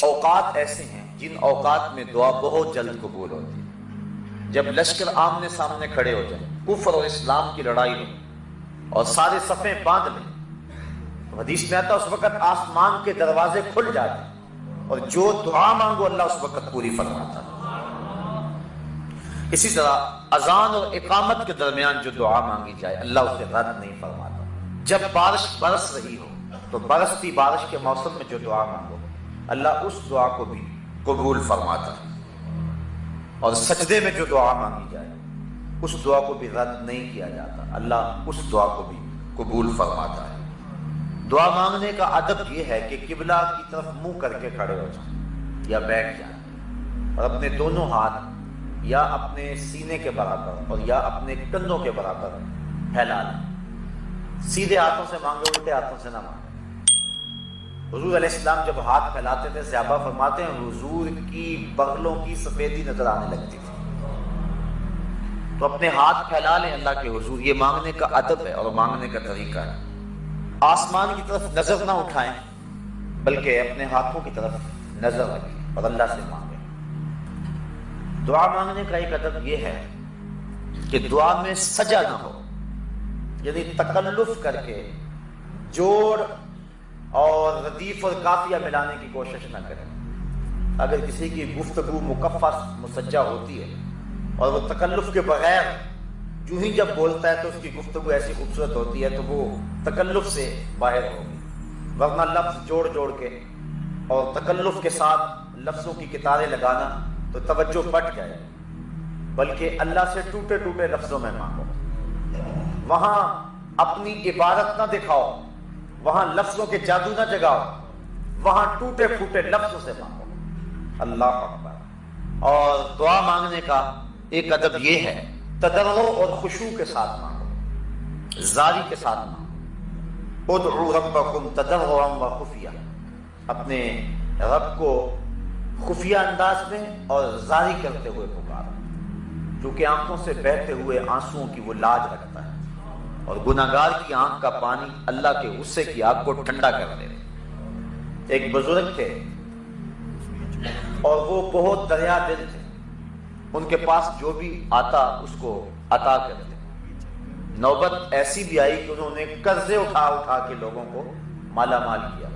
اوقات ایسے ہیں جن اوقات میں دعا بہت جلد قبول ہوتی ہے۔ جب لشکر آمنے سامنے کھڑے ہو جائیں، کفر اور اسلام کی لڑائی ہو اور سارے صفیں باندھ لیں، حدیث میں آتا ہے اس وقت آسمان کے دروازے کھل جاتے ہیں اور جو دعا مانگو اللہ اس وقت پوری فرماتا ہے۔ اسی طرح اذان اور اقامت کے درمیان جو دعا مانگی جائے اللہ اسے رد نہیں فرماتا۔ جب بارش برس رہی ہو تو برستی بارش کے موسم میں جو دعا مانگو اللہ اس دعا کو بھی قبول فرماتا ہے، اور سجدے میں جو دعا مانگی جائے اس دعا کو بھی رد نہیں کیا جاتا، اللہ اس دعا کو بھی قبول فرماتا ہے۔ دعا مانگنے کا ادب یہ ہے کہ قبلہ کی طرف منہ کر کے کھڑے ہو جائیں یا بیٹھ جائیں اور اپنے دونوں ہاتھ یا اپنے سینے کے برابر اور یا اپنے کندھوں کے برابر پھیلا لیں۔ سیدھے ہاتھوں سے مانگے، الٹے ہاتھوں سے نہ مانگے۔ حضور علیہ السلام جب ہاتھ پھیلاتے تھے صحابہ فرماتے ہیں حضور کی بغلوں کی سفیدی نظر آنے لگتی تھی۔ تو اپنے ہاتھ پھیلا لیں اللہ کے حضور، یہ مانگنے کا ادب ہے اور مانگنے کا طریقہ ہے۔ آسمان کی طرف نظر نہ اٹھائیں بلکہ اپنے ہاتھوں کی طرف نظر رکھیں اور اللہ سے مانگیں۔ دعا مانگنے کا ایک ادب یہ ہے کہ دعا میں سجا نہ ہو، یعنی تکلف کر کے جوڑ اور ردیف اور قافیہ ملانے کی کوشش نہ کریں۔ اگر کسی کی گفتگو مکفّہ مسجع ہوتی ہے اور وہ تکلف کے بغیر جو ہی جب بولتا ہے تو اس کی گفتگو ایسی خوبصورت ہوتی ہے تو وہ تکلف سے باہر ہوگی، ورنہ لفظ جوڑ جوڑ کے اور تکلف کے ساتھ لفظوں کی کتاریں لگانا تو توجہ پٹ جائے، بلکہ اللہ سے ٹوٹے ٹوٹے لفظوں میں مانگو۔ وہاں اپنی عبادت نہ دکھاؤ، وہاں لفظوں کے جادو نہ جگاؤ، وہاں ٹوٹے پھوٹے لفظوں سے مانگو۔ اللہ اکبر۔ اور دعا مانگنے کا ایک ادب یہ ہے تضرع اور خشوع کے ساتھ مانگو، زاری کے ساتھ مانگو۔ ادعوا ربکم تضرعا وخفیہ، اپنے رب کو خفیہ انداز میں اور زاری کرتے ہوئے پکارو، کیونکہ آنکھوں سے بہتے ہوئے آنسوؤں کی وہ لاج رکھتا ہے، اور گناہگار کی آنکھ کا پانی اللہ کے غصے کی آگ کو ٹھنڈا کر دے۔ ایک بزرگ تھے اور وہ بہت دریا دل تھے، ان کے پاس جو بھی آتا اس کو عطا کرتے۔ نوبت ایسی بھی آئی کہ انہوں نے قرضے اٹھا اٹھا کے لوگوں کو مالا مال کیا۔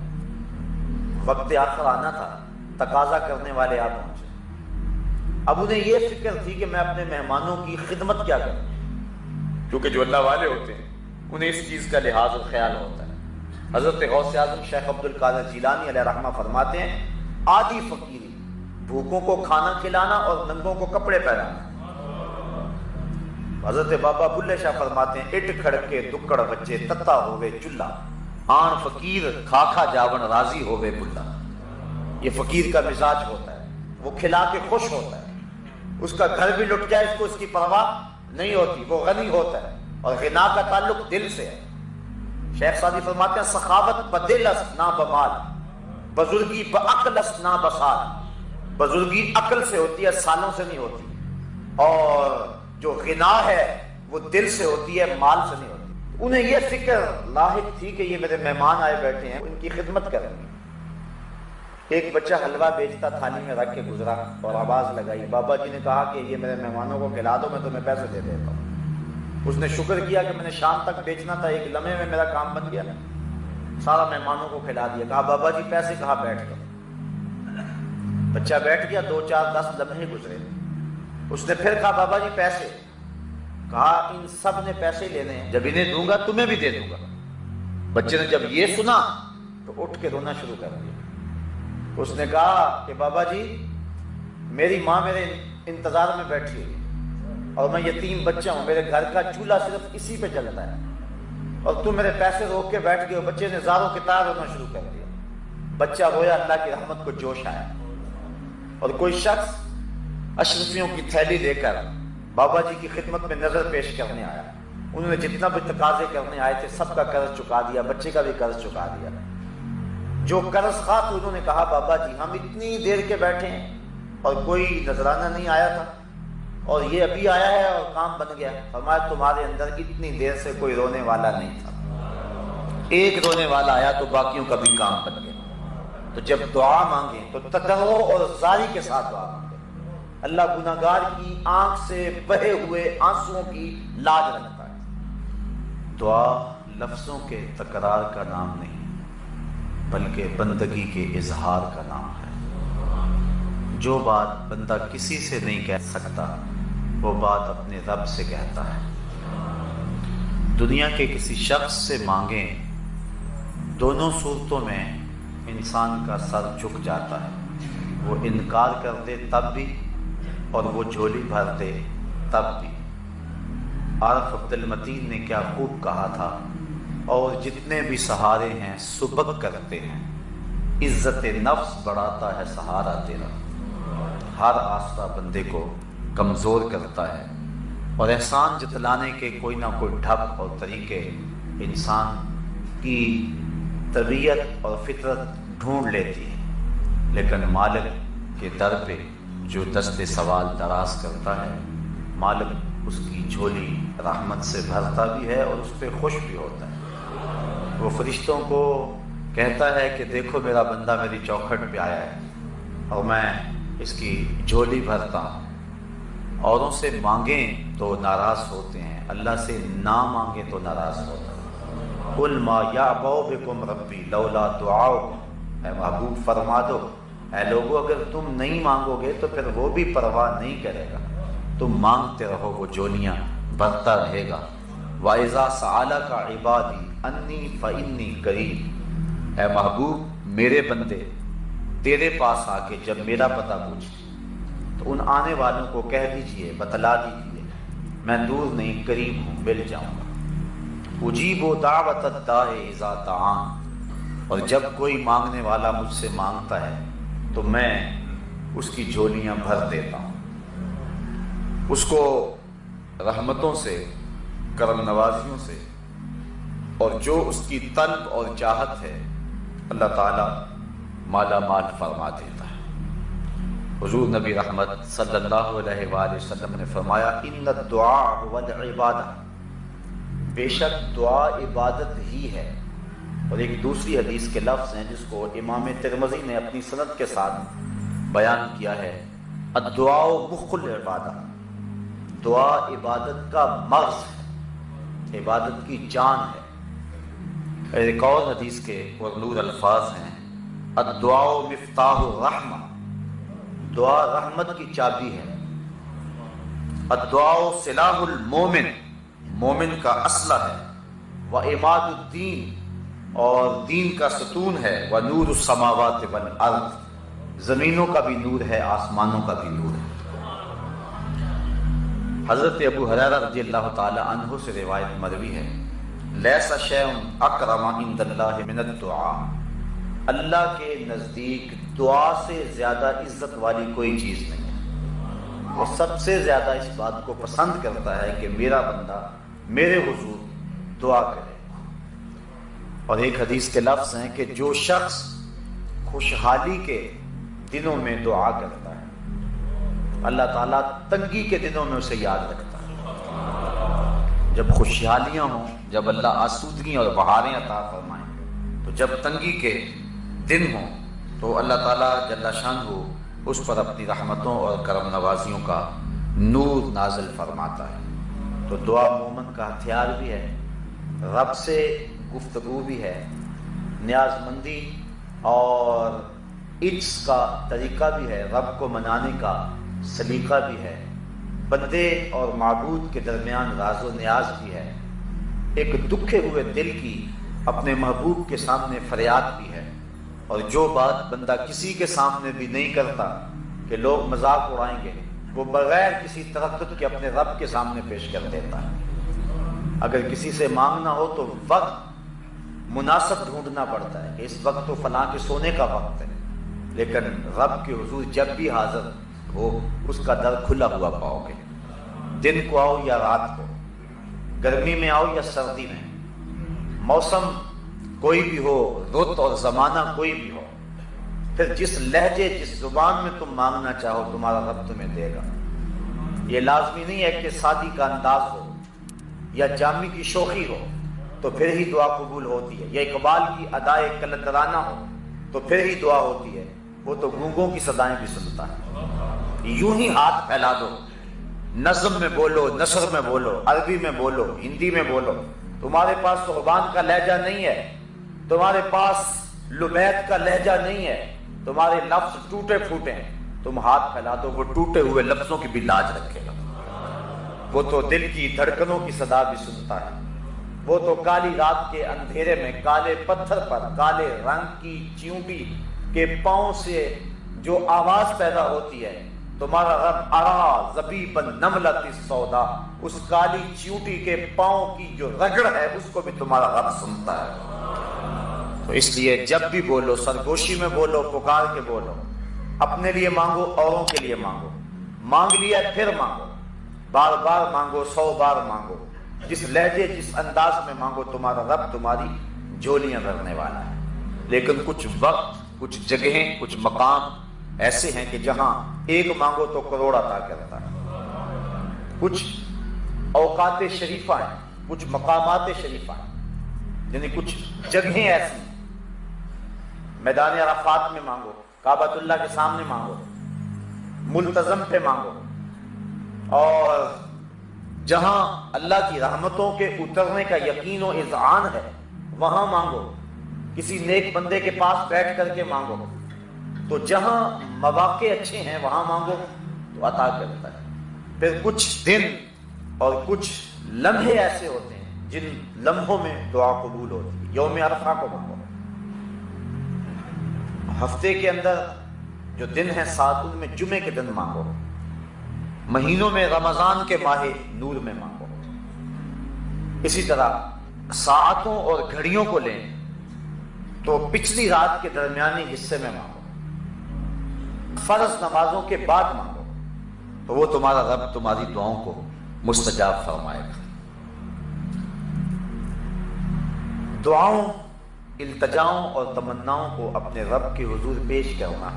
وقت آخر آنا تھا، تقاضا کرنے والے آ پہنچے۔ اب انہیں یہ فکر تھی کہ میں اپنے مہمانوں کی خدمت کیا کروں، کیونکہ جو اللہ والے ہوتے ہیں انہیں اس چیز کا لحاظ اور خیال ہوتا ہے۔ حضرت غوث اعظم شیخ عبد القادر جیلانی علیہ رحمہ فرماتے ہیں آدھی فقیری بھوکوں کو کھانا کھلانا اور ننگوں کو کپڑے پہنانا۔ حضرت بابا بلے شاہ فرماتے ہیں اٹ کھڑکے دکڑ بچے تتا ہوئے چلہ، آن فقیر کھا کھا جاون راضی ہوئے بلہ۔ یہ فقیر کا مزاج ہوتا ہے، وہ کھلا کے خوش ہوتا ہے، اس کا گھر بھی لٹ جائے اس کو اس کی پرواہ نہیں ہوتی، وہ غنی ہوتا ہے، اور غنا کا تعلق دل سے ہے۔ شیخ سعدی فرماتے ہیں سخاوت بدل است نہ بمال، بزرگی بعقل است نہ بسال۔ بزرگی عقل سے ہوتی ہے، سالوں سے نہیں ہوتی، اور جو غنا ہے وہ دل سے ہوتی ہے، مال سے نہیں ہوتی۔ انہیں یہ فکر لاحق تھی کہ یہ میرے مہمان آئے بیٹھے ہیں، ان کی خدمت کریں گے۔ ایک بچہ حلوہ بیچتا تھالی میں رکھ کے گزرا اور آواز لگائی، بابا جی نے کہا کہ یہ میرے مہمانوں کو کھلا دو، میں تمہیں پیسے دے دیتا ہوں۔ اس نے شکر کیا کہ میں نے شام تک بیچنا تھا، ایک لمحے میں میرا کام بن گیا، سارا مہمانوں کو کھلا دیا۔ کہا بابا جی پیسے کہا، بیٹھ گئے۔ بچہ بیٹھ گیا، 2 4 10 لمحے گزرے، اس نے پھر کہا بابا جی پیسے، کہا ان سب نے پیسے لینے ہیں، جب انہیں دوں گا تمہیں بھی دے دوں گا۔ بچے نے جب یہ سنا تو اٹھ کے رونا شروع کر دیا۔ اس نے کہا کہ بابا جی میری ماں میرے انتظار میں بیٹھی ہوئی اور میں یتیم بچہ ہوں، میرے گھر کا چولہا صرف اسی پہ جلتا ہے، اور تم میرے پیسے روک کے بیٹھ گئے ہو۔ بچے نے زاروں کی طرح رونا شروع کر دیا۔ بچہ رویا، اللہ کی رحمت کو جوش آیا، اور کوئی شخص اشرفیوں کی تھیلی لے کر بابا جی کی خدمت میں نظر پیش کرنے آیا۔ انہوں نے جتنا بھی تقاضے کرنے آئے تھے سب کا قرض چکا دیا، بچے کا بھی قرض چکا دیا۔ جو قرض خواہ تھے انہوں نے کہا بابا جی ہم اتنی دیر کے بیٹھے ہیں اور کوئی نذرانہ نہیں آیا تھا، اور یہ ابھی آیا ہے اور کام بن گیا۔ فرمایا تمہارے اندر اتنی دیر سے کوئی رونے والا نہیں تھا، ایک رونے والا آیا تو باقیوں کا بھی کام بن گیا۔ تو جب دعا مانگیں تو تضرع اور زاری کے ساتھ دعا مانگیں۔ اللہ گناہگار کی آنکھ سے بہے ہوئے آنسوؤں کی لاج رکھتا ہے۔ دعا لفظوں کے تکرار کا نام نہیں بلکہ بندگی کے اظہار کا نام ہے۔ جو بات بندہ کسی سے نہیں کہہ سکتا وہ بات اپنے رب سے کہتا ہے۔ دنیا کے کسی شخص سے مانگیں، دونوں صورتوں میں انسان کا سر جھک جاتا ہے۔ وہ انکار کر دے تب بھی اور وہ جھولی بھر دے تب بھی۔ عارف عبد المتین نے کیا خوب کہا تھا، اور جتنے بھی سہارے ہیں سبق کرتے ہیں، عزت نفس بڑھاتا ہے سہارا تیرا۔ ہر آسرا بندے کو کمزور کرتا ہے، اور احسان جتلانے کے کوئی نہ کوئی ڈھب اور طریقے انسان کی طبیعت اور فطرت ڈھونڈ لیتی ہے، لیکن مالک کے در پہ جو دست سوال دراز کرتا ہے، مالک اس کی جھولی رحمت سے بھرتا بھی ہے اور اس پہ خوش بھی ہوتا ہے۔ وہ فرشتوں کو کہتا ہے کہ دیکھو میرا بندہ میری چوکھٹ پہ آیا ہے اور میں اس کی جھولی بھرتا ہوں۔ اوروں سے مانگیں تو ناراض ہوتے ہیں، اللہ سے نہ مانگیں تو ناراض ہوتے ہیں۔ قُلْ مَا يَعْبَأُ بِكُمْ رَبِّي لَوْلَا دُعَاؤُكُمْ، اے محبوب فرما دو، اے لوگو اگر تم نہیں مانگو گے تو پھر وہ بھی پرواہ نہیں کرے گا، تم مانگتے رہو وہ جولیاں بھرتا رہے گا۔ وَإِذَا سَأَلَكَ عِبَادِي أَنِّي فَإِنِّي قَرِيبٌ، اے محبوب میرے بندے تیرے پاس آ کے جب میرا پتہ پوچھیں تو ان آنے والوں کو کہہ دیجئے، بتلا دیجئے میں دور نہیں قریب ہوں، مل جاؤں گا۔ اجیب دعوت الداع اذا دعان، اور جب کوئی مانگنے والا مجھ سے مانگتا ہے تو میں اس کی جھولیاں بھر دیتا ہوں، اس کو رحمتوں سے، کرم نوازیوں سے، اور جو اس کی طلب اور چاہت ہے اللہ تعالیٰ مالا مال فرما دیتا ہے۔ حضور نبی رحمت صلی اللہ علیہ وآلہ وسلم نے فرمایا ان الدعاء هو العبادہ، بے شک دعا عبادت ہی ہے۔ اور ایک دوسری حدیث کے لفظ ہیں جس کو امام ترمذی نے اپنی سند کے ساتھ بیان کیا ہے، الدعاء مخ العبادہ، دعا عبادت کا مغز ہے، عبادت کی جان ہے۔ ایک اور حدیث کے پرنور الفاظ ہیں، الدعاء مفتاح الرحمہ، دعا رحمت کی چابی ہے۔ الدعاء سلاح المومن، مومن کا اسلحہ ہے۔ وعماد الدین، اور دین کا ستون ہے۔ ونور السماوات والارض، زمینوں کا بھی نور ہے، آسمانوں کا بھی نور ہے۔ حضرت ابو ہریرہ رضی اللہ تعالی عنہ سے روایت مروی ہے، لیس شیء اکرم عند اللہ من الدعاء، اللہ کے نزدیک دعا سے زیادہ عزت والی کوئی چیز نہیں ہے۔ وہ سب سے زیادہ اس بات کو پسند کرتا ہے کہ میرا بندہ میرے حضور دعا کرے۔ اور ایک حدیث کے لفظ ہیں کہ جو شخص خوشحالی کے دنوں میں دعا کرتا ہے اللہ تعالیٰ تنگی کے دنوں میں اسے یاد رکھتا ہے۔ جب خوشحالیاں ہوں، جب اللہ آسودگی اور بہاریں عطا فرمائیں، تو جب تنگی کے دن ہوں تو اللہ تعالیٰ جل شانہ اس پر اپنی رحمتوں اور کرم نوازیوں کا نور نازل فرماتا ہے۔ تو دعا مومن کا ہتھیار بھی ہے، رب سے گفتگو بھی ہے، نیاز مندی اور عجز کا طریقہ بھی ہے، رب کو منانے کا سلیقہ بھی ہے، بندے اور معبود کے درمیان راز و نیاز بھی ہے، ایک دکھے ہوئے دل کی اپنے محبوب کے سامنے فریاد بھی ہے۔ اور جو بات بندہ کسی کے سامنے بھی نہیں کرتا کہ لوگ مذاق اڑائیں گے، وہ بغیر کسی تردد کے اپنے رب کے سامنے پیش کر دیتا ہے۔ اگر کسی سے مانگنا ہو تو وقت مناسب ڈھونڈنا پڑتا ہے کہ اس وقت تو فلاں کے سونے کا وقت ہے، لیکن رب کے حضور جب بھی حاضر ہو اس کا در کھلا ہوا پاؤ گے، دن کو آؤ یا رات کو، گرمی میں آؤ یا سردی میں، موسم کوئی بھی ہو، رت اور زمانہ کوئی بھی ہو، پھر جس لہجے جس زبان میں تم مانگنا چاہو تمہارا رب تمہیں دے گا۔ یہ لازمی نہیں ہے کہ سادی کا انداز ہو یا جامی کی شوخی ہو تو پھر ہی دعا قبول ہوتی ہے، یا اقبال کی ادائے کلندرانہ ہو تو پھر ہی دعا ہوتی ہے. وہ تو گونگوں کی صدائیں بھی سنتا ہے. یوں ہی ہاتھ پھیلا دو، نظم میں بولو، نثر میں بولو، عربی میں بولو، ہندی میں بولو. تمہارے پاس صحبان کا لہجہ نہیں ہے، تمہارے پاس لبید کا لہجہ نہیں ہے، تمہارے لفظ ٹوٹے پھوٹے ہیں، تم ہاتھ پھیلا دو، وہ ٹوٹے ہوئے لفظوں کی بھی لاج رکھے گا. وہ تو دل کی دھڑکنوں کی صدا بھی سنتا ہے. وہ تو کالی رات کے اندھیرے میں کالے پتھر پر کالے رنگ کی چیونٹی کے پاؤں سے جو آواز پیدا ہوتی ہے، تمہارا رب ارا زبیب النملۃ السودا، اس کالی چیونٹی کے پاؤں کی جو رگڑ ہے اس کو بھی تمہارا رب سنتا ہے. تو اس لیے جب بھی بولو سرگوشی میں بولو، پکار کے بولو. اپنے لیے مانگو، اوروں کے لیے مانگو. مانگ لیا پھر مانگو، بار بار مانگو، 100 بار مانگو. جس لہجے جس انداز میں مانگو، تمہارا رب تمہاری جھولیاں بھرنے والا ہے. لیکن کچھ وقت، کچھ جگہیں، کچھ مقام ایسے ہیں کہ جہاں ایک مانگو تو کروڑ عطا کرتا ہے. کچھ اوقات شریفہ ہیں، کچھ مقامات شریفہ ہیں، یعنی کچھ جگہیں ایسی ہیں. میدان عرفات میں مانگو، کعبۃ اللہ کے سامنے مانگو، ملتزم پہ مانگو، اور جہاں اللہ کی رحمتوں کے اترنے کا یقین و اذعان ہے وہاں مانگو. کسی نیک بندے کے پاس بیٹھ کر کے مانگو. تو جہاں مواقع اچھے ہیں وہاں مانگو تو عطا کرتا ہے. پھر کچھ دن اور کچھ لمحے ایسے ہوتے ہیں جن لمحوں میں دعا قبول ہوتی ہے. یوم عرفہ کو مانگو. ہفتے کے اندر جو دن ہیں 7 ان میں جمعے کے دن مانگو. مہینوں میں رمضان کے ماہ نور میں مانگو. اسی طرح ساعتوں اور گھڑیوں کو لیں تو پچھلی رات کے درمیانی حصے میں مانگو. فرض نمازوں کے بعد مانگو تو وہ تمہارا رب تمہاری دعاؤں کو مستجاب فرمائے گا. دعاؤں، التجاؤں اور تمناؤں کو اپنے رب کے حضور پیش کرنا،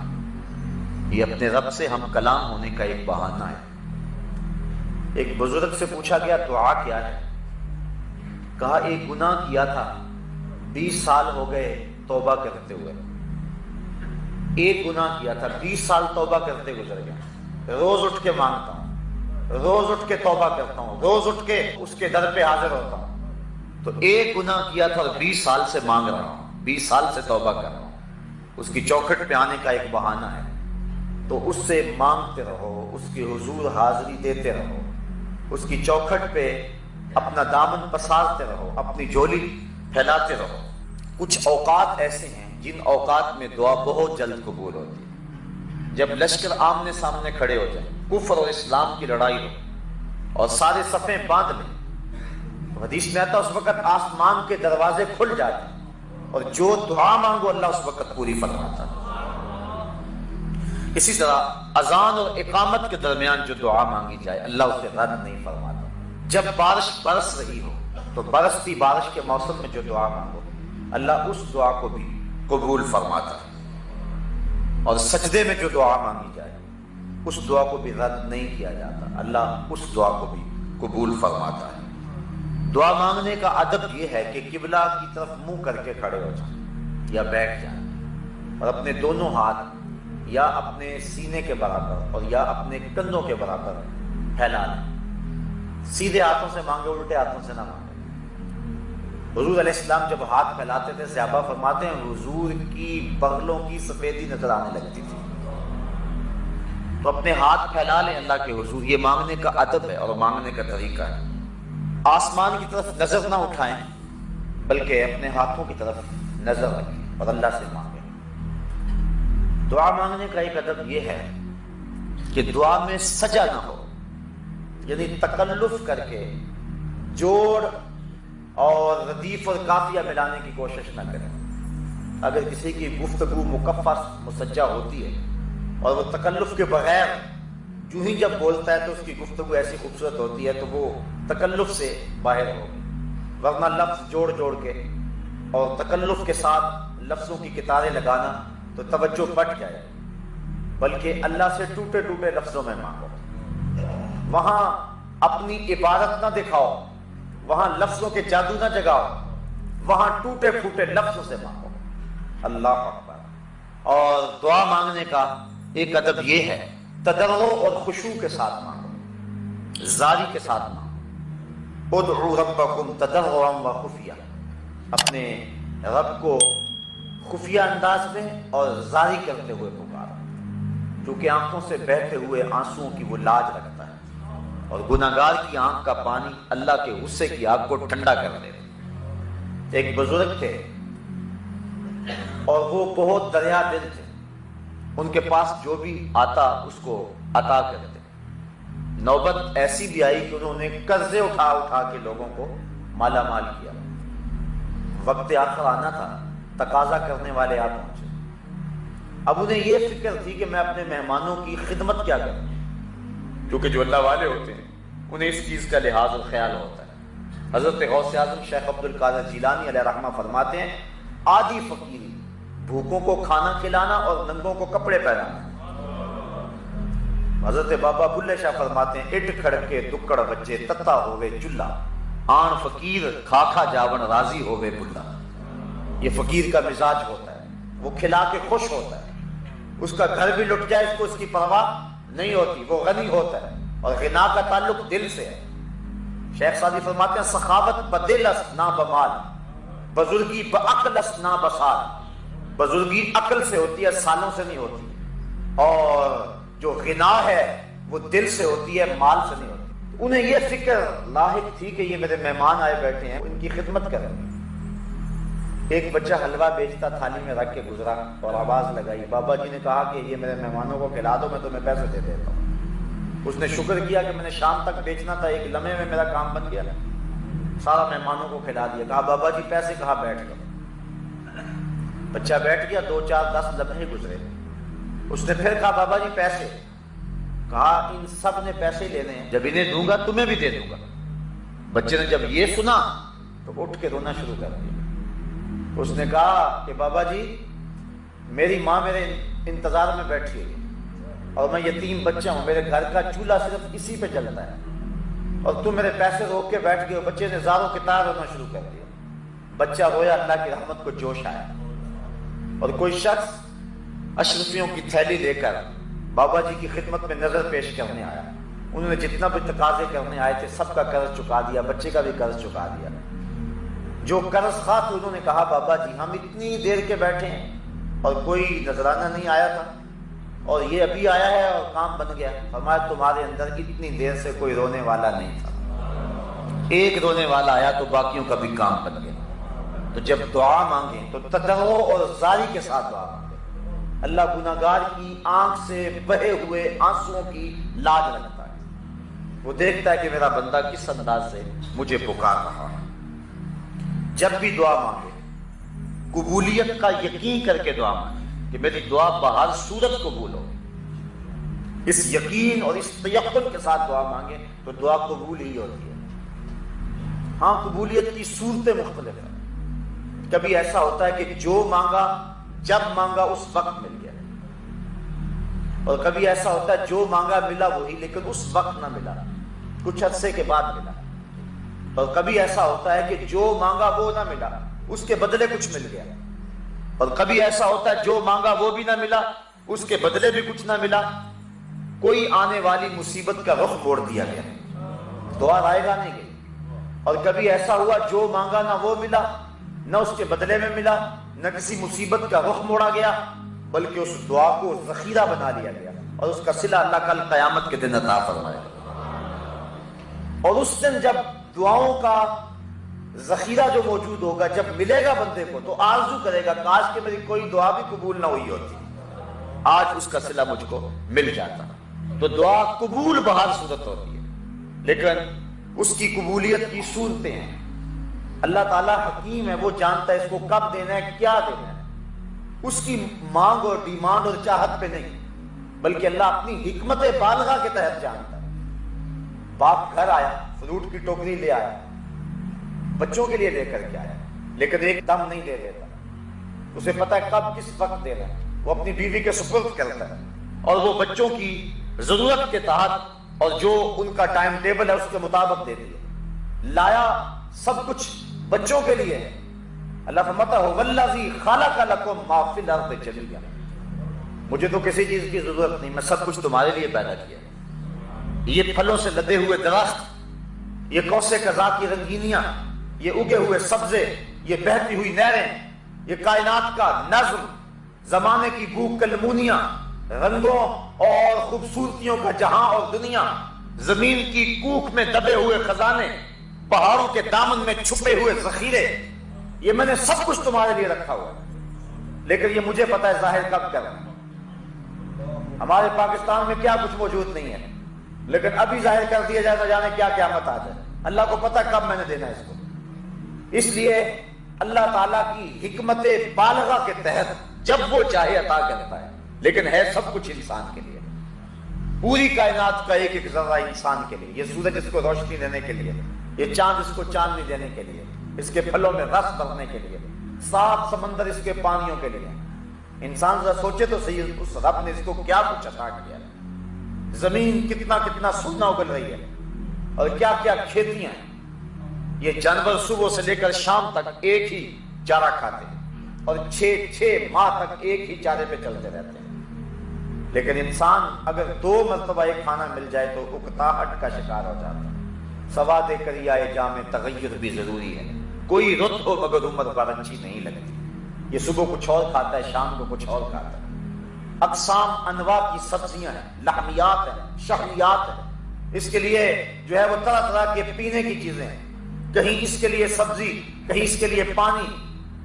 یہ اپنے رب سے ہم کلام ہونے کا ایک بہانہ ہے. ایک بزرگ سے پوچھا گیا دعا کیا ہے؟ کہا ایک گناہ کیا تھا، 20 سال ہو گئے توبہ کرتے ہوئے. ایک گناہ کیا تھا، 20 سال توبہ کرتے گزر گیا. روز اٹھ کے مانگتا ہوں، روز اٹھ کے توبہ کرتا ہوں، روز اٹھ کے اس کے در پہ حاضر ہوتا ہوں. تو ایک گناہ کیا تھا اور 20 سال سے مانگ رہا ہوں، 20 سال سے توبہ کر رہا ہوں. اس کی چوکھٹ پہ آنے کا ایک بہانہ ہے. تو اس سے مانگتے رہو، اس کی حضور حاضری دیتے رہو، اس کی چوکھٹ پہ اپنا دامن پسارتے رہو، اپنی جھولی پھیلاتے رہو. کچھ اوقات ایسے ہیں جن اوقات میں دعا بہت جلد قبول ہوتی ہے. جب لشکر آمنے سامنے کھڑے ہو جائیں، کفر اور اسلام کی لڑائی ہو اور سارے صفیں باندھ لیں، حدیث میں آتا اس وقت آسمان کے دروازے کھل جاتے ہیں اور جو دعا مانگو اللہ اس وقت پوری فرماتا ہے. اسی طرح اذان اور اقامت کے درمیان جو دعا مانگی جائے اللہ اسے رد نہیں فرماتا. جب بارش برس رہی ہو تو برستی بارش کے موسم میں جو دعا مانگو اللہ اس دعا کو بھی قبول فرماتا ہے. اور سجدے میں جو دعا مانگی جائے اس دعا کو بھی رد نہیں کیا جاتا، اللہ اس دعا کو بھی قبول فرماتا ہے. دعا مانگنے کا ادب یہ ہے کہ قبلہ کی طرف منہ کر کے کھڑے ہو جائیں یا بیٹھ جائیں اور اپنے دونوں ہاتھ یا اپنے سینے کے برابر اور یا اپنے کندھوں کے برابر پھیلا لیں. سیدھے ہاتھوں سے مانگے، الٹے ہاتھوں سے نہ مانگے. حضور علیہ السلام جب ہاتھ پھیلاتے تھے صحابہ فرماتے ہیں حضور کی بغلوں کی سفیدی نظر آنے لگتی تھی. تو اپنے ہاتھ پھیلا لیں اللہ کے حضور. یہ مانگنے کا ادب ہے اور مانگنے کا طریقہ ہے. آسمان کی طرف نظر نہ اٹھائیں بلکہ اپنے ہاتھوں کی طرف نظر رکھیں اور اللہ سے مانگیں. دعا مانگنے کا ایک ادب یہ ہے کہ دعا میں سجا نہ ہو، یعنی تکلف کر کے جوڑ اور ردیف اور قافیہ ملانے کی کوشش نہ کریں. اگر کسی کی گفتگو مکفّہ مسجع ہوتی ہے اور وہ تکلف کے بغیر جو ہی جب بولتا ہے تو اس کی گفتگو ایسی خوبصورت ہوتی ہے تو وہ تکلف سے باہر ہوگی. ورنہ لفظ جوڑ جوڑ کے اور تکلف کے ساتھ لفظوں کی کتاریں لگانا تو توجہ پٹ جائے. بلکہ اللہ سے ٹوٹے ٹوٹے لفظوں میں مانگو. وہاں اپنی عبادت نہ دکھاؤ، وہاں لفظوں کے جادو نہ جگاؤ، وہاں ٹوٹے پھوٹے لفظوں سے مانگو. اللہ اکبر. اور دعا مانگنے کا ایک ادب یہ ہے، تضرع اور خشوع کے ساتھ مانگو، زاری کے ساتھ مانگو۔ ادعوا ربکم تضرعا وخفیا، اپنے رب کو خفیہ انداز میں اور زاری کرتے ہوئے پکارو، کیونکہ آنکھوں سے بہتے ہوئے آنسوؤں کی وہ لاج رکھتا ہے، اور گناہگار کی آنکھ کا پانی اللہ کے غصے کی آگ کو ٹھنڈا کر دیتا۔ ایک بزرگ تھے اور وہ بہت دریا دل تھے، ان کے پاس جو بھی آتا اس کو عطا کرتے۔ نوبت ایسی بھی آئی کہ انہوں نے قرضے اٹھا اٹھا کے لوگوں کو مالا مال کیا۔ وقت آخر آنا تھا، تقاضا کرنے والے آ پہنچے۔ اب انہیں یہ فکر تھی کہ میں اپنے مہمانوں کی خدمت کیا کروں، کیونکہ جو اللہ والے ہوتے ہیں انہیں اس چیز کا لحاظ اور خیال ہوتا ہے۔ حضرت غوث اعظم شیخ عبد القادر جیلانی علیہ رحمہ فرماتے ہیں، آدھی فقیری، بھوکوں کو کھانا کھلانا اور ننگوں کو کپڑے پہنانا۔ حضرت بابا بلے شاہ فرماتے ہیں، اٹ کھڑکے دکڑ بچے تتا ہوئے چلہ، آن فقیر کھا کھا جاون راضی ہوئے بلا۔ یہ فقیر کا مزاج ہوتا ہے، وہ کھلا کے خوش ہوتا ہے، اس کا گھر بھی لٹ جائے اس کو اس کی پرواہ نہیں ہوتی، وہ غنی ہوتا ہے، اور غنا کا تعلق دل سے ہے۔ شیخ سعدی فرماتے ہیں، سخاوت بدل است نہ بمال، بزرگی بعقل است نہ بسال۔ بزرگی عقل سے ہوتی ہے، سالوں سے نہیں ہوتی، اور جو غنا ہے وہ دل سے ہوتی ہے، مال سے نہیں ہوتی۔ انہیں یہ فکر لاحق تھی کہ یہ میرے مہمان آئے بیٹھے ہیں، ان کی خدمت کریں۔ ایک بچہ حلوہ بیچتا تھالی میں رکھ کے گزرا اور آواز لگائی، بابا جی نے کہا کہ یہ میرے مہمانوں کو کھلا دو، میں تمہیں پیسے دے دیتا ہوں۔ اس نے شکر کیا کہ میں نے شام تک بیچنا تھا، ایک لمحے میں میرا کام بن گیا، سارا مہمانوں کو کھلا دیا۔ کہا بابا جی پیسے، کہا بیٹھ گئے۔ بچہ بیٹھ گیا، 2 4 10 لمحے گزرے، اس نے پھر کہا بابا جی پیسے، کہا ان سب نے پیسے لینے ہیں، جب انہیں دوں گا تمہیں بھی دے دوں گا۔ بچے نے جب یہ سنا تو اٹھ کے رونا شروع کر دیا۔ اس نے کہا کہ بابا جی میری ماں میرے انتظار میں بیٹھی ہے اور میں یتیم بچہ ہوں، میرے گھر کا چولہا صرف اسی پہ جلتا ہے، اور تم میرے پیسے روک کے بیٹھ گئے ہو۔ بچے نے زاروں کی طرح رونا شروع کر دیا۔ بچہ رویا، اللہ کی رحمت کو جوش آیا، اور کوئی شخص اشرفیوں کی تھیلی لے کر بابا جی کی خدمت میں نظر پیش کرنے آیا۔ انہوں نے جتنا بھی تقاضے کرنے آئے تھے سب کا قرض چکا دیا، بچے کا بھی قرض چکا دیا۔ جو قرض خواہ تھے انہوں نے کہا بابا جی ہم اتنی دیر کے بیٹھے ہیں اور کوئی نذرانہ نہیں آیا تھا، اور یہ ابھی آیا ہے اور کام بن گیا۔ فرمایا تمہارے اندر اتنی دیر سے کوئی رونے والا نہیں تھا، ایک رونے والا آیا تو باقیوں کا بھی کام بن گیا۔ تو جب دعا مانگیں تو تضرع اور زاری کے ساتھ دعا مانگیں۔ اللہ گناہگار کی آنکھ سے بہے ہوئے آنسوؤں کی لاج رکھتا ہے، وہ دیکھتا ہے کہ میرا بندہ کس انداز سے مجھے پکار رہا ہے۔ جب بھی دعا مانگے قبولیت کا یقین کر کے دعا مانگے کہ میری دعا بہر صورت قبول ہو، اس یقین اور اس تیقن کے ساتھ دعا مانگے تو دعا قبول ہی ہوتی ہے۔ ہاں قبولیت کی صورتیں مختلف ہیں، کبھی ایسا ہوتا ہے کہ جو مانگا جب مانگا اس وقت مل گیا، اور کبھی ایسا ہوتا ہے جو مانگا ملا وہی لیکن اس وقت نہ ملا، کچھ عرصے کے بعد ملا، اور کبھی ایسا ہوتا ہے کہ جو مانگا وہ نہ ملا، اس کے بدلے کچھ مل گیا، اور کبھی ایسا ہوتا ہے جو مانگا وہ بھی نہ ملا، اس کے بدلے بھی کچھ نہ ملا، کوئی آنے والی مصیبت کا رخ موڑ دیا گیا، دعا رائے گا نہیں گئی۔ اور کبھی ایسا ہوا جو مانگا نہ وہ ملا، نہ اس کے بدلے میں ملا، نہ کسی مصیبت کا رخ موڑا گیا، بلکہ اس دعا کو ذخیرہ بنا لیا گیا، اور اس کا صلہ اللہ کل قیامت کے دن عطا فرمائے۔ اور اس دن جب دعاؤں کا ذخیرہ جو موجود ہوگا، جب ملے گا بندے کو تو آرزو کرے گا کاش کہ میری کوئی دعا بھی قبول نہ ہوئی ہوتی، آج اس کا صلہ مجھ کو مل جاتا۔ تو دعا قبول بہر صورت ہوتی ہے، لیکن اس کی قبولیت کی صورتیں ہیں۔ اللہ تعالیٰ حکیم ہے، وہ جانتا ہے اس کو کب دینا ہے، کیا دینا ہے، اس کی مانگ اور ڈیمانڈ اور چاہت پہ نہیں، بلکہ اللہ اپنی حکمت بالغہ کے تحت جانتا ہے۔ باپ گھر آیا، فروٹ کی ٹوکری لے آیا، بچوں کے لیے لے کر کے آیا، لیکن ایک دم نہیں دے دیتا، اسے پتہ ہے کب کس وقت دینا ہے، وہ اپنی بیوی کے سپرد کرتا ہے، اور وہ بچوں کی ضرورت کے تحت اور جو ان کا ٹائم ٹیبل ہے اس کے مطابق دے دیا۔ لایا سب کچھ بچوں کے لیے ہے۔ اللہ فرماتا ہے والذی خلق لکم ما فی الارض جميعا، مجھے تو کسی چیز کی ضرورت نہیں، میں سب کچھ تمہارے لیے پیدا کیا۔ یہ پھلوں سے لدے ہوئے درخت، یہ کوثے قضا کی رنگینیاں، یہ اگے ہوئے سبزے، یہ بہتی ہوئی نہریں، یہ کائنات کا نظم، زمانے کی بو کلمونیاں، رنگوں اور خوبصورتیوں کا جہاں اور دنیا، زمین کی کوکھ میں دبے ہوئے خزانے، پہاڑوں کے دامن میں چھپے ہوئے ذخیرے، یہ میں نے سب کچھ تمہارے لیے رکھا ہوا ہے، لیکن یہ مجھے پتا ہے ظاہر کب کرنا۔ ہمارے پاکستان میں کیا کچھ موجود نہیں ہے، لیکن ابھی ظاہر کر دیا جائے تو جانے کیا قیامت آ جائے۔ اللہ کو پتا کب میں نے دینا ہے اس کو۔ اس لیے اللہ تعالیٰ کی حکمت بالغہ کے تحت جب وہ چاہے عطا کرتا ہے، لیکن ہے سب کچھ انسان کے لیے۔ پوری کائنات کا ایک ایک ذرہ انسان کے لیے، یہ سورج اس کو روشنی دینے کے لیے، یہ چاند اس کو چاندنی دینے کے لیے، اس کے پھلوں میں رس بھرنے کے لیے، 7 سمندر اس کے پانیوں کے لیے۔ انسان ذرا سوچے تو صحیح، اس رب نے اس کو کیا کچھ عطا کیا ہے۔ زمین کتنا کتنا سونا اگل رہی ہے، اور کیا کیا کھیتیاں ہیں۔ یہ جانور صبح سے لے کر شام تک ایک ہی چارہ کھاتے ہیں، اور 6 ماہ تک ایک ہی چارے پہ چلتے رہتے ہیں۔ لیکن انسان اگر 2 مرتبہ ایک کھانا مل جائے تو اکتاہٹ کا شکار ہو جاتا ہے۔ سواد کریائے جام تغیر بھی ضروری ہے، کوئی رت ہو مگر عمر پر اچھی نہیں لگتی۔ یہ صبح کچھ اور کھاتا ہے، شام کو کچھ اور کھاتا ہے۔ اقسام انواع کی سبزیاں ہیں، لحمیات ہیں، شہریات ہیں، اس کے لیے جو ہے وہ طرح طرح کے پینے کی چیزیں ہیں، کہیں اس کے لیے سبزی، کہیں اس کے لیے پانی،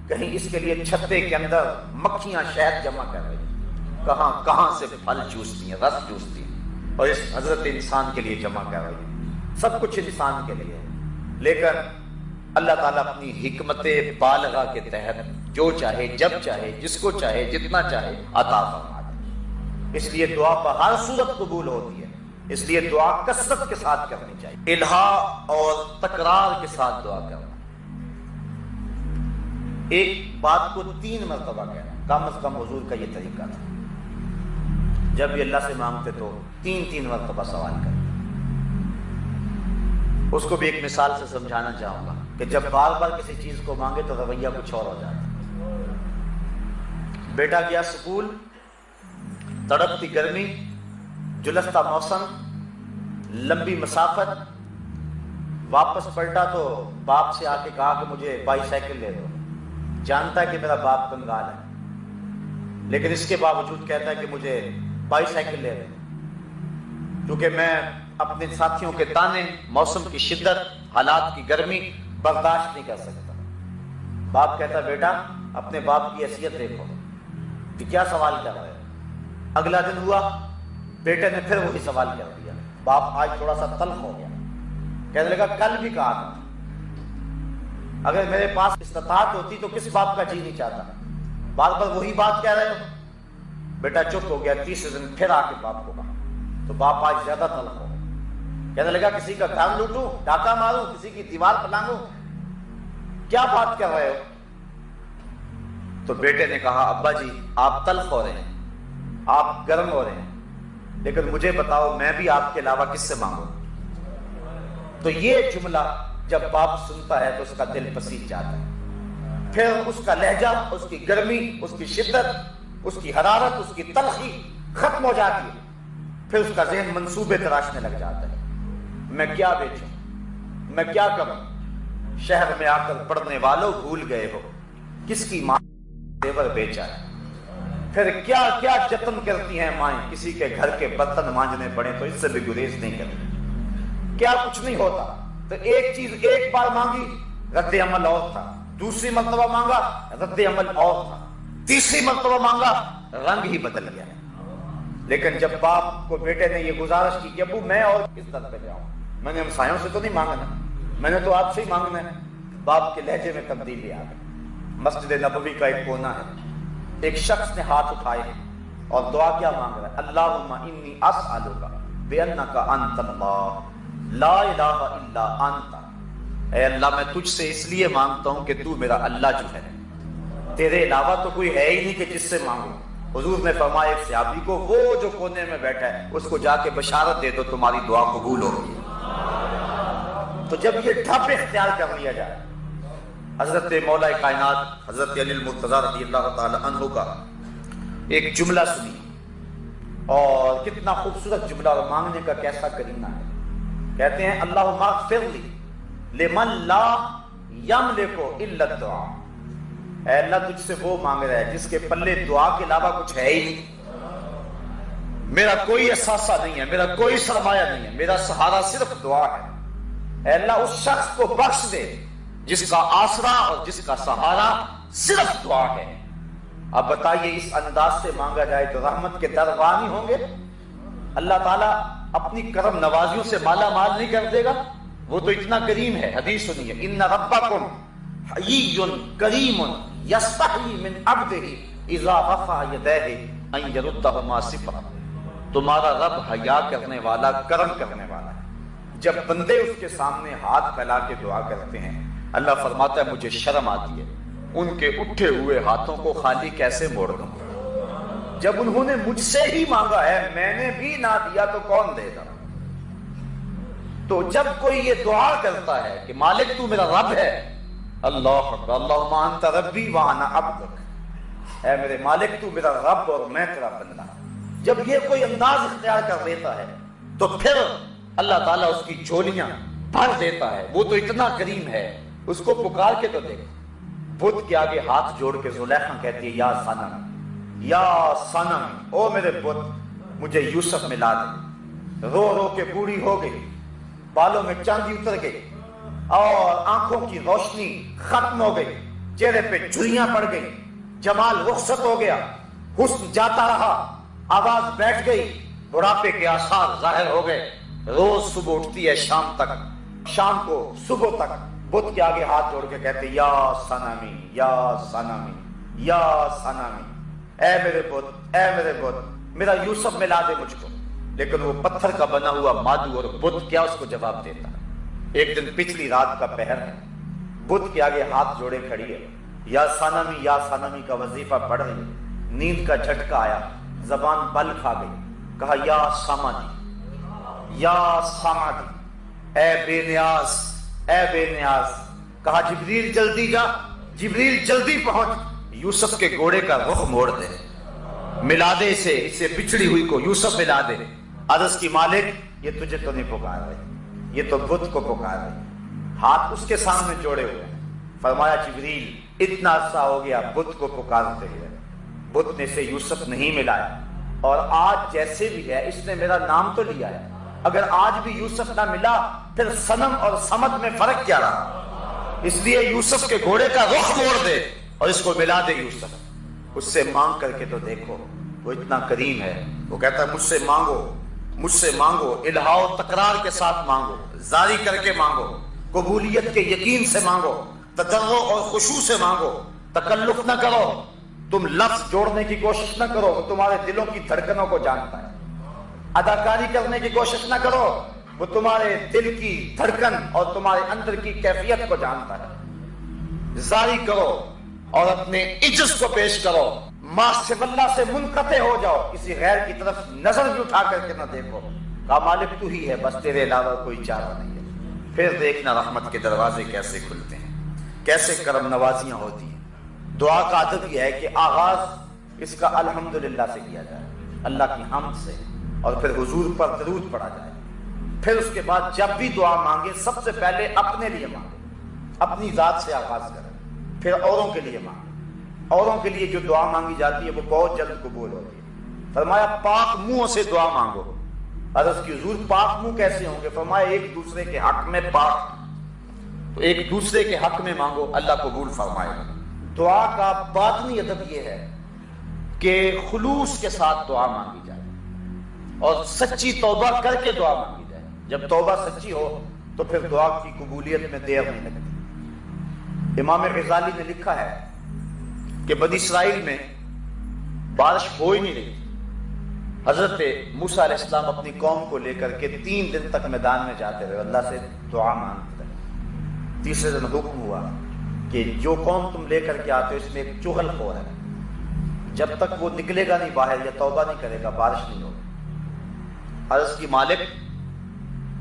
کہیں اس کے لیے چھتے کے اندر مکھیاں شہد جمع کر رہی ہیں، کہاں کہاں سے پھل چوستی ہیں، رس چوستی ہیں، اور اس حضرت انسان کے لیے جمع کر رہی ہیں۔ سب کچھ انسان کے لیے، لیکن اللہ تعالیٰ اپنی حکمت بالغہ کے تحت جو چاہے، جب چاہے، جس کو چاہے، جتنا چاہے عطا فرما دے۔ اس لیے دعا پر ہر صورت قبول ہوتی ہے، اس لیے دعا کثرت کے ساتھ کرنی چاہیے، الہا اور تکرار کے ساتھ دعا کرنا۔ ایک بات کو 3 مرتبہ کہنا، کم از کم حضور کا یہ طریقہ تھا۔ جب بھی اللہ سے مانگتے تو 3 مرتبہ سوال کریں۔ اس کو بھی ایک مثال سے سمجھانا چاہوں گا کہ جب بار بار کسی چیز کو مانگے تو رویہ کچھ اور ہو جاتا ہے۔ بیٹا گیا سکول، تڑپتی گرمی، جلستہ موسم، لمبی مسافت، واپس پلٹا تو باپ سے آ کے کہا کہ مجھے بائی سائیکل لے دو۔ جانتا ہے کہ میرا باپ کنگال ہے، لیکن اس کے باوجود کہتا ہے کہ مجھے بائی سائیکل لے دو، کیونکہ میں اپنے ساتھیوں کے تانے، موسم کی شدت، حالات کی گرمی برداشت نہیں کر سکتا۔ باپ کہتا ہے بیٹا اپنے باپ کی حیثیت دیکھو کہ کیا سوال کر رہے ہیں۔ اگلا دن ہوا، بیٹے نے پھر وہی سوال کر دیا۔ باپ آج تھوڑا سا تلخ ہو گیا، کہنے لگا کل بھی کہا تھا، اگر میرے پاس استطاعت ہوتی تو کس باپ کا جی نہیں چاہتا، بار بار وہی بات کہہ رہے ہو۔ بیٹا چپ ہو گیا، تیسرے دن پھر آ کے باپ کو کہا تو باپ آج زیادہ تلخ ہو گیا، کہنے لگا کسی کا گھر لوٹوں، ڈاکہ ماروں، کسی کی دیوار پلانگوں، کیا بات کر رہے ہو؟ تو بیٹے نے کہا ابا جی آپ تلخ ہو رہے ہیں، آپ گرم ہو رہے ہیں، لیکن مجھے بتاؤ میں بھی آپ کے علاوہ کس سے مانگوں؟ تو یہ جملہ جب باپ سنتا ہے تو اس کا دل پسیج جاتا ہے، پھر اس کا لہجہ، اس کی گرمی، اس کی شدت، اس کی حرارت، اس کی تلخی ختم ہو جاتی ہے۔ پھر اس کا ذہن منصوبے تراشنے لگ جاتا ہے، میں کیا بیچوں، میں کیا کروں؟ شہر میں آ کر پڑھنے والوں بھول گئے ہو کس کی ماں زیور بیچا ہے۔ پھر کیا کیا جتن کرتی ہیں مائیں، کسی کے گھر کے برتن مانجنے پڑے تو اس سے بھی گریز نہیں کرتی، کیا کچھ نہیں ہوتا۔ تو ایک چیز ایک بار مانگی، رد عمل اور تھا، دوسری مرتبہ مانگا رد عمل اور تھا، تیسری مرتبہ مانگا رنگ ہی بدل گیا۔ لیکن جب باپ کو بیٹے نے یہ گزارش کی کہ ابو میں اور کس طرح پہ جاؤں، میں نے ہمسایوں سے تو نہیں مانگنا، میں نے تو آپ سے ہی مانگنا ہے، باپ کے لہجے میں تبدیلی آ گئی۔ مسجد نبوی کا ایک کونا ہے، ایک شخص نے ہاتھ اٹھائے اور دعا کیا مانگ رہا ہے، اللہم انی اسألک بانک انت اللہ لا الہ الا انت، اے اللہ میں تجھ سے اس لیے مانگتا ہوں کہ تو میرا اللہ جو ہے، تیرے علاوہ تو کوئی ہے ہی نہیں کہ جس سے مانگوں۔ حضور نے فرمایا ایک صحابی کو، وہ جو کونے میں بیٹھا ہے اس کو جا کے بشارت دے دو تمہاری دعا قبول ہوگی۔ تو جب یہ ڈھب اختیار کر لیا جائے، حضرت مولا کائنات حضرت علی المرتضیٰ رضی اللہ تعالی عنہ کا ایک جملہ سنی، اور کتنا خوبصورت جملہ اور مانگنے کا کیسا کرینہ ہے. کہتے ہیں اللہم اغفر لی لمن لا یملک الا الدعاء. اے اللہ تجھ سے وہ مانگ رہا ہے جس کے پلے دعا کے علاوہ کچھ ہے ہی نہیں. میرا کوئی اثاثہ نہیں ہے, میرا کوئی سرمایہ نہیں ہے, میرا سہارا صرف دعا ہے. اے اللہ اس شخص کو بخش دے جس کا آسرا اور جس کا سہارا صرف دعا ہے. اب بتائیے اس انداز سے مانگا جائے تو رحمت کے دربار نہیں ہوں گے؟ اللہ تعالیٰ اپنی کرم نوازیوں سے مالا مال نہیں کر دے گا؟ وہ تو اتنا کریم ہے. حدیث سنیے, ان ربکم حیی کریم یستحیی من عبدہ اذا رفع یدیہ ان یردہما صفرا. تمہارا رب حیا کرنے والا, کرم کرنے والا ہے. جب بندے اس کے سامنے ہاتھ پھیلا کے دعا کرتے ہیں اللہ فرماتا ہے مجھے شرم آتی ہے ان کے اٹھے ہوئے ہاتھوں کو خالی کیسے موڑ دوں. جب انہوں نے مجھ سے ہی مانگا ہے, میں نے بھی نہ دیا تو کون دے گا؟ تو جب کوئی یہ دعا کرتا ہے کہ مالک تو میرا رب ہے, اللہ اکبر, اللہم انت ربی وانا عبدک, اے میرے مالک تو میرا رب اور میں تیرا بندہ. جب یہ کوئی انداز اختیار کر دیتا ہے تو پھر اللہ تعالیٰ اس کی جھولیاں بھر دیتا ہے. وہ تو اتنا کریم ہے, اس کو پکار کے تو دیکھ. بت کے آگے ہاتھ جوڑ کے زلیخا کہتی ہے یا صنم, یا صنم, او میرے بت مجھے یوسف ملا دے. رو رو کے بوڑھی ہو گئی, بالوں میں چاندی اتر گئی اور آنکھوں کی روشنی ختم ہو گئی, چہرے پہ جھریاں پڑ گئی, جمال رخصت ہو گیا, حسن جاتا رہا, آواز بیٹھ گئی, بڑھاپے کے آثار ظاہر ہو گئے. روز صبح اٹھتی ہے شام تک, شام کو صبح تک بت کے آگے ہاتھ جوڑ کے کہتے یا صنمی, یا صنمی, یا صنمی, اے میرے بت, اے میرے بت, میرا یوسف ملا دے مجھ کو. لیکن وہ پتھر کا بنا ہوا مادو اور بت کیا اس کو جواب دیتا ہے. ایک دن پچھلی رات کا پہر ہے, بت کے آگے ہاتھ جوڑے کھڑی ہے, یا صنمی کا وظیفہ پڑھ رہی ہے. نیند کا جھٹکا آیا, زبان بل کھا گئی, کہا یا سامادی, یا سامادی, اے بے نیاز, اے بے نیاز. کہا جبریل جلدی جا, جبریل جلدی پہنچ, یوسف کے گھوڑے کا رخ موڑ دے, ملا دے اسے بچھڑی ہوئی کو یوسف ملا دے. عرض کی مالک یہ تجھے تو نہیں پکار رہے, یہ تو بت کو پکار رہے. ہاتھ اس کے سامنے جوڑے ہوئے. فرمایا جبریل اتنا عرصہ ہو گیا بت کو پکارتے ہوئے, بت نے اسے یوسف نہیں ملایا, اور آج جیسے بھی ہے اس نے میرا نام تو لیا ہے. اگر آج بھی یوسف نہ ملا پھر صنم اور صمد میں فرق کیا رہا؟ اس لیے یوسف کے گھوڑے کا رخ موڑ دے اور اس کو ملا دے یوسف. اس سے مانگ کر کے تو دیکھو, وہ اتنا کریم ہے. وہ کہتا ہے مجھ سے مانگو, مجھ سے مانگو, الہا و تکرار کے ساتھ مانگو, زاری کر کے مانگو, قبولیت کے یقین سے مانگو, تضرع اور خشوع سے مانگو, تکلف نہ کرو. تم لفظ جوڑنے کی کوشش نہ کرو, وہ تمہارے دلوں کی دھڑکنوں کو جانتا ہے. اداکاری کرنے کی کوشش نہ کرو, وہ تمہارے دل کی دھڑکن اور تمہارے اندر کی کیفیت کو جانتا ہے. زاری کرو اور اپنے عجز کو پیش کرو, ماں سے اللہ سے منقطع ہو جاؤ, کسی غیر کی طرف نظر بھی اٹھا کر کے نہ دیکھو. کہا مالک تو ہی ہے, بس تیرے علاوہ کوئی چارہ نہیں ہے. پھر دیکھنا رحمت کے دروازے کیسے کھلتے ہیں, کیسے کرم نوازیاں ہوتی ہیں. دعا کا ادب یہ ہے کہ آغاز اس کا الحمدللہ سے کیا جائے, اللہ کی حمد سے, اور پھر حضور پر درود پڑھا جائے. پھر اس کے بعد جب بھی دعا مانگے سب سے پہلے اپنے لیے مانگے, اپنی ذات سے آغاز کریں, پھر اوروں کے لیے مانگے. اوروں کے لیے جو دعا مانگی جاتی ہے وہ بہت جلد قبول ہوتی ہے. فرمایا پاک منہوں سے دعا مانگو. عرض کی حضور پاک منہ کیسے ہوں گے؟ فرمایا ایک دوسرے کے حق میں پاک, تو ایک دوسرے کے حق میں مانگو, اللہ قبول فرمائے گا. دعا کا باطنی ادب یہ ہے کہ خلوص کے ساتھ دعا مانگی جائے اور سچی توبہ کر کے دعا مانگی جائے. جب توبہ سچی ہو تو پھر دعا کی قبولیت میں دیر نہیں لگتی. امام غزالی نے لکھا ہے کہ بنی اسرائیل میں بارش ہو ہی نہیں رہی. حضرت موسیٰ علیہ السلام اپنی قوم کو لے کر کے 3 دن تک میدان میں جاتے رہے, اللہ سے دعا مانگتے رہے. تیسرے دن حکم ہوا کہ جو قوم تم لے کر کے آتے ہو اس میں ایک چغل خور ہے, جب تک وہ نکلے گا نہیں باہر یا توبہ نہیں کرے گا بارش نہیں ہوگی. عرض کی مالک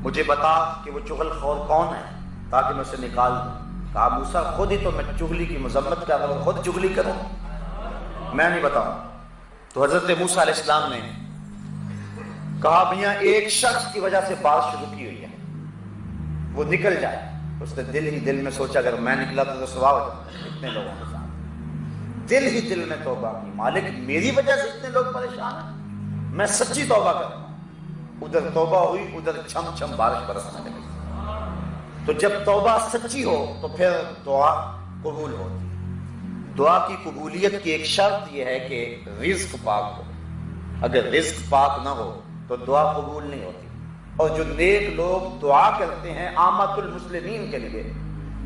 مجھے بتا کہ وہ چغل خور کون ہے تاکہ میں اسے نکال دوں. کہا موسیٰ خود ہی تو میں چغلی کی مذمت کر رہا ہوں, خود چغلی کروں, میں نہیں بتاؤں. تو حضرت موسیٰ علیہ السلام نے کہا میاں ایک شخص کی وجہ سے بارش رکی ہوئی ہے، وہ نکل جائے۔ اس نے دل ہی دل میں سوچا اگر میں نکلا تو سوا ہو جاتا اتنے لوگوں کے ساتھ۔ دل ہی دل میں توبہ کی، مالک میری وجہ سے اتنے لوگ پریشان ہیں، میں سچی توبہ کروں۔ ادھر توبہ ہوئی، ادھر چھم چھم بارش برسنے لگی۔ تو جب توبہ سچی ہو تو پھر دعا قبول ہوتی ہے۔ دعا کی قبولیت کی ایک شرط یہ ہے کہ رزق پاک ہو۔ اگر رزق پاک نہ ہو تو دعا قبول نہیں ہوتی۔ اور جو نیک لوگ دعا کرتے ہیں عامت المسلمین کے لیے،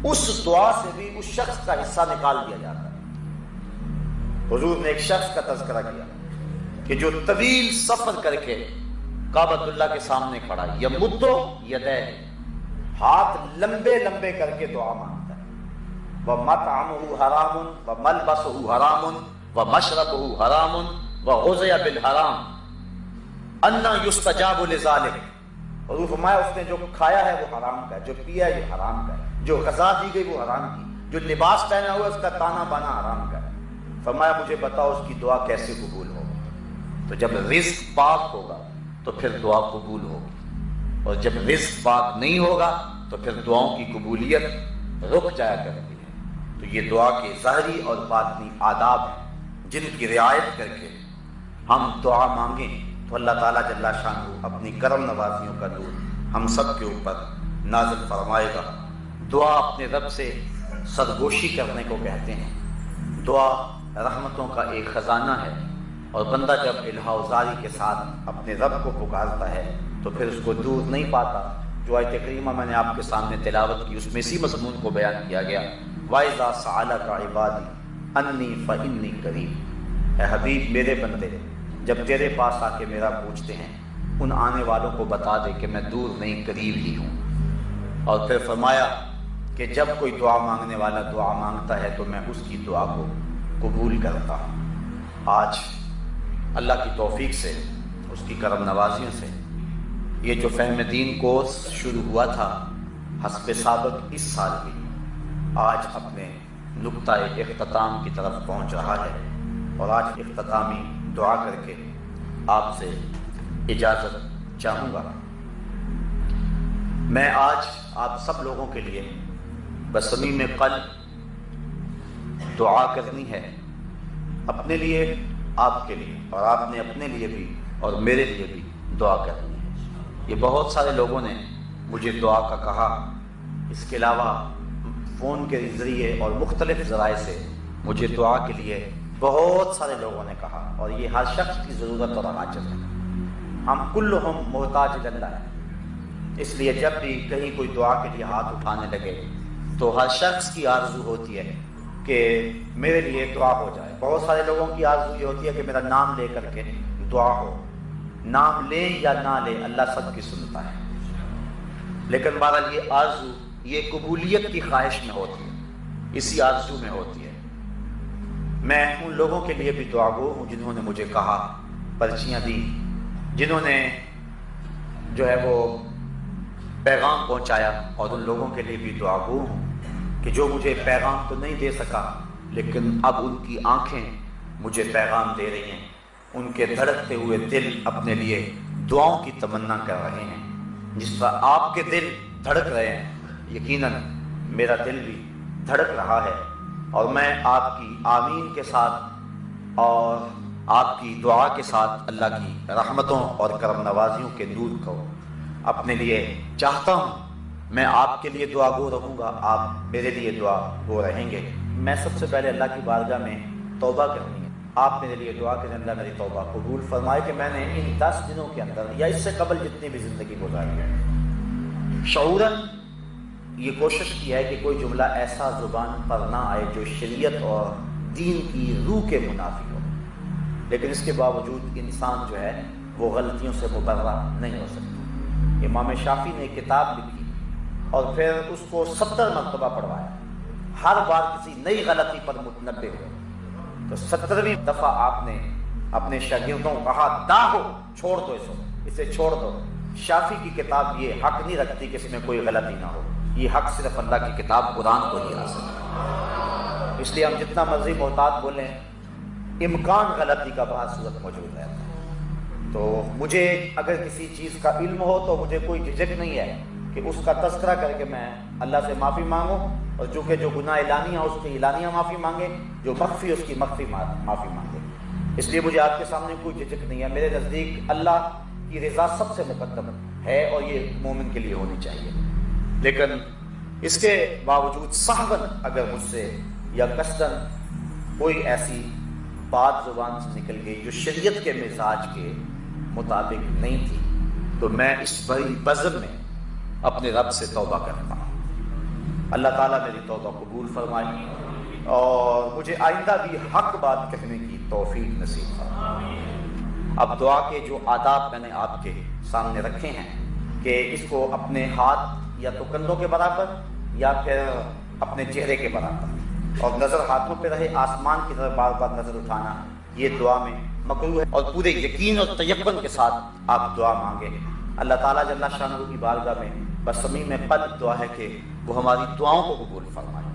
اس دعا سے بھی اس شخص کا حصہ نکال دیا جاتا ہے۔ حضور نے ایک شخص کا تذکرہ کیا کہ جو طویل سفر کر کے کعبۃ اللہ کے سامنے کھڑا ہے، یمدو یدیہ، ہاتھ لمبے لمبے کر کے دعا مانگتا ہے۔ وَمَطْعَمُهُ حَرَامٌ وَمَلْبَسُهُ حَرَامٌ وَمَشْرَبُهُ حَرَامٌ وَغُذِيَ بِالْحَرَامِ أَنَّى يُسْتَجَابُ لِذَلِكَ۔ اور فرمایا اس نے جو کھایا ہے وہ حرام کا ہے، جو پیا ہے یہ حرام کا ہے، جو غذا دی گئی وہ حرام کی، جو لباس پہنا ہوا اس کا تانا بانا حرام کا ہے۔ فرمایا مجھے بتاؤ اس کی دعا کیسے قبول ہوگی؟ تو جب رزق پاک ہوگا تو پھر دعا قبول ہوگی، اور جب رزق پاک نہیں ہوگا تو پھر دعاؤں کی قبولیت رک جایا کرتی ہے۔ تو یہ دعا کے ظاہری اور باطنی آداب ہیں جن کی رعایت کر کے ہم دعا مانگیں تو اللہ تعالیٰ جل شانہ اپنی کرم نوازیوں کا نور ہم سب کے اوپر نازل فرمائے گا۔ دعا اپنے رب سے سرگوشی کرنے کو کہتے ہیں۔ دعا رحمتوں کا ایک خزانہ ہے، اور بندہ جب الہا زاری کے ساتھ اپنے رب کو پکارتا ہے تو پھر اس کو دور نہیں پاتا۔ جو آیت کریمہ میں نے آپ کے سامنے تلاوت کی اس میں اسی مضمون کو بیان کیا گیا، وَإِذَا سَأَلَكَ عِبَادِي أَنِّي فَإِنِّي قَرِيبٌ۔ اے حبیب میرے بندے جب تیرے پاس آ کے میرا پوچھتے ہیں، ان آنے والوں کو بتا دے کہ میں دور نہیں قریب ہی ہوں۔ اور پھر فرمایا کہ جب کوئی دعا مانگنے والا دعا مانگتا ہے تو میں اس کی دعا کو قبول کرتا ہوں۔ آج اللہ کی توفیق سے، اس کی کرم نوازیوں سے یہ جو فہم دین کورس شروع ہوا تھا حسب سابق اس سال بھی آج اپنے نقطہ اختتام کی طرف پہنچ رہا ہے، اور آج اختتامی دعا کر کے آپ سے اجازت چاہوں گا۔ میں آج آپ سب لوگوں کے لیے بصمیم قلب دعا کرنی ہے، اپنے لیے، آپ کے لیے، اور آپ نے اپنے لیے بھی اور میرے لیے بھی دعا کرنی ہے۔ یہ بہت سارے لوگوں نے مجھے دعا کا کہا، اس کے علاوہ فون کے ذریعے اور مختلف ذرائع سے مجھے دعا کے لیے بہت سارے لوگوں نے کہا، اور یہ ہر شخص کی ضرورت اور حاجت ہے۔ ہم کلہم محتاج اللہ ہے، اس لیے جب بھی کہیں کوئی دعا کے لیے ہاتھ اٹھانے لگے تو ہر شخص کی آرزو ہوتی ہے کہ میرے لیے دعا ہو جائے۔ بہت سارے لوگوں کی آرزو یہ ہوتی ہے کہ میرا نام لے کر کے دعا ہو۔ نام لیں یا نہ لیں اللہ سب کی سنتا ہے، لیکن بہرحال یہ آرزو یہ قبولیت کی خواہش میں ہوتی ہے، اسی آرزو میں ہوتی ہے۔ میں ان لوگوں کے لیے بھی دعا گو ہوں جنہوں نے مجھے کہا، پرچیاں دی، جنہوں نے جو ہے وہ پیغام پہنچایا، اور ان لوگوں کے لیے بھی دعا گو ہوں کہ جو مجھے پیغام تو نہیں دے سکا لیکن اب ان کی آنکھیں مجھے پیغام دے رہی ہیں، ان کے دھڑکتے ہوئے دل اپنے لیے دعاؤں کی تمنا کر رہے ہیں۔ جس طرح آپ کے دل دھڑک رہے ہیں، یقیناً میرا دل بھی دھڑک رہا ہے، اور میں آپ کی آمین کے ساتھ اور آپ کی دعا کے ساتھ اللہ کی رحمتوں اور کرم نوازیوں کے نور کو اپنے لیے چاہتا ہوں۔ میں آپ کے لیے دعا گو رہوں گا، آپ میرے لیے دعا گو رہیں گے۔ میں سب سے پہلے اللہ کی بارگاہ میں توبہ کرنی ہے، آپ میرے لیے دعا کریں اللہ میری توبہ قبول فرمائے کہ میں نے ان 10 دنوں کے اندر یا اس سے قبل جتنی بھی زندگی گزاری ہے شعوراً یہ کوشش کی ہے کہ کوئی جملہ ایسا زبان پر نہ آئے جو شریعت اور دین کی روح کے منافی ہو، لیکن اس کے باوجود انسان جو ہے وہ غلطیوں سے مبرہ نہیں ہو سکتا۔ امام شافعی نے ایک کتاب لکھی اور پھر اس کو 70 مرتبہ پڑھوایا، ہر بار کسی نئی غلطی پر متنبہ ہوئے، تو 70ویں دفعہ آپ نے اپنے شاگردوں کو کہا داہو، چھوڑ دو اسے چھوڑ دو۔ شافعی کی کتاب یہ حق نہیں رکھتی کہ اس میں کوئی غلطی نہ ہو، یہ حق صرف اللہ کی کتاب قرآن کو ہی حاصل ہے۔ اس لیے ہم جتنا مرضی محتاط بولیں، امکان غلطی کا بہت صورت موجود رہتا ہے۔ تو مجھے اگر کسی چیز کا علم ہو تو مجھے کوئی جھجک نہیں ہے کہ اس کا تذکرہ کر کے میں اللہ سے معافی مانگوں، اور چونکہ جو گناہ اعلانیہ اس کی اعلانیہ معافی مانگے، جو مخفی اس کی مخفی معافی مانگے۔ اس لیے مجھے آپ کے سامنے کوئی جھجک نہیں ہے۔ میرے نزدیک اللہ کی رضا سب سے مقدم ہے، اور یہ مومن کے لیے ہونی چاہیے۔ لیکن اس کے باوجود سہواً اگر مجھ سے یا قصداً کوئی ایسی بات زبان سے نکل گئی جو شریعت کے مزاج کے مطابق نہیں تھی، تو میں اس بڑی بزم میں اپنے رب سے توبہ کرتا ہوں۔ اللہ تعالیٰ میری توبہ قبول فرمائے اور مجھے آئندہ بھی حق بات کہنے کی توفیق نصیب فرمائے۔ اب دعا کے جو آداب میں نے آپ کے سامنے رکھے ہیں کہ اس کو اپنے ہاتھ یا تو کندھوں کے برابر یا پھر اپنے چہرے کے برابر، اور نظر ہاتھوں پہ رہے، آسمان کی طرف بار بار نظر اٹھانا یہ دعا میں مکروہ ہے، اور پورے یقین اور تیقن کے ساتھ آپ دعا مانگیں۔ اللہ تعالیٰ جل شانہ کی بارگاہ میں بصمیم قلب دعا ہے کہ وہ ہماری دعاؤں کو قبول فرمائے۔